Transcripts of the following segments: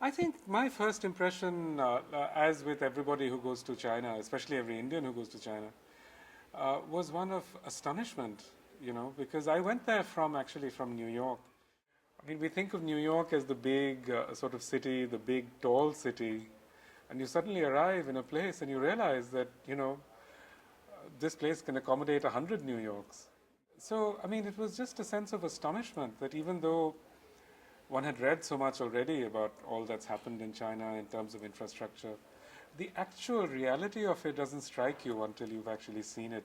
I think my first impression, as with everybody who goes to China, especially every Indian who goes to China, was one of astonishment, because I went there actually from New York. I mean, we think of New York as the big sort of city, the big tall city, and you suddenly arrive in a place and you realize that, this place can accommodate 100 New Yorks. So, I mean, it was just a sense of astonishment that even though one had read so much already about all that's happened in China in terms of infrastructure, the actual reality of it doesn't strike you until you've actually seen it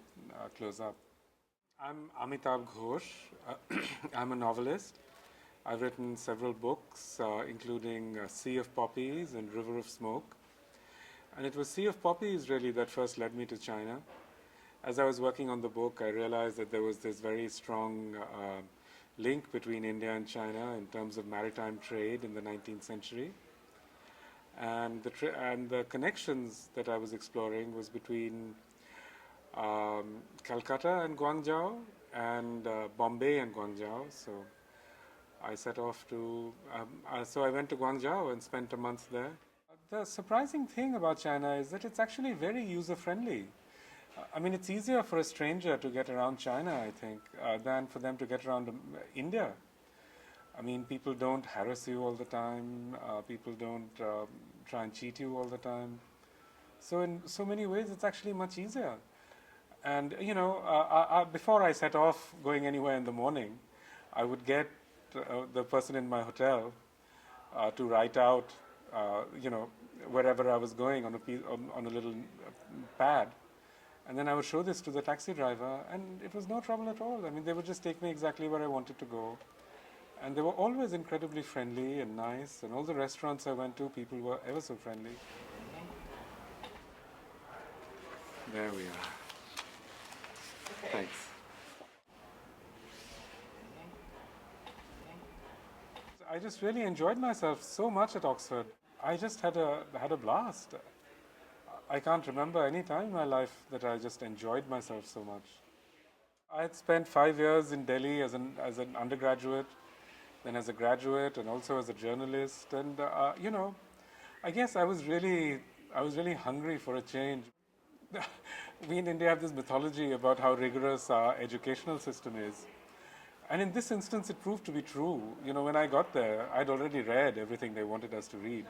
close up. I'm Amitav Ghosh. I'm a novelist. I've written several books, including Sea of Poppies and River of Smoke. And it was Sea of Poppies really that first led me to China. As I was working on the book, I realized that there was this very strong link between India and China in terms of maritime trade in the 19th century. And the connections that I was exploring was between Calcutta and Guangzhou and Bombay and Guangzhou. So I set off so I went to Guangzhou and spent a month there. The surprising thing about China is that it's actually very user-friendly. I mean, it's easier for a stranger to get around China, I think, than for them to get around India. I mean, people don't harass you all the time. People don't try and cheat you all the time. So in so many ways, it's actually much easier. And, before I set off going anywhere in the morning, I would get the person in my hotel to write out, wherever I was going on a little pad. And then I would show this to the taxi driver, and it was no trouble at all. I mean, they would just take me exactly where I wanted to go. And they were always incredibly friendly and nice, and all the restaurants I went to, people were ever so friendly. There we are. Thanks. I just really enjoyed myself so much at Oxford. I just had a blast. I can't remember any time in my life that I just enjoyed myself so much. I had spent 5 years in Delhi as an undergraduate, then as a graduate, and also as a journalist. And I guess I was really hungry for a change. We in India have this mythology about how rigorous our educational system is. And in this instance, it proved to be true. When I got there, I'd already read everything they wanted us to read.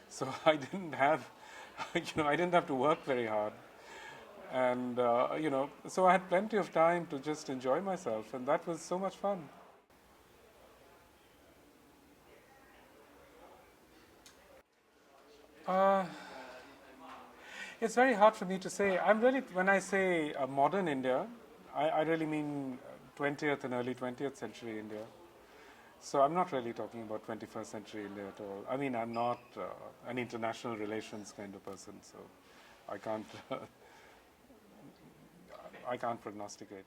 So I didn't have, I didn't have to work very hard. And, so I had plenty of time to just enjoy myself. And that was so much fun. It's very hard for me to say. When I say modern India, I really mean 20th and early 20th century India. So I'm not really talking about 21st century India at all. I mean, I'm not an international relations kind of person, so I can't, I can't prognosticate.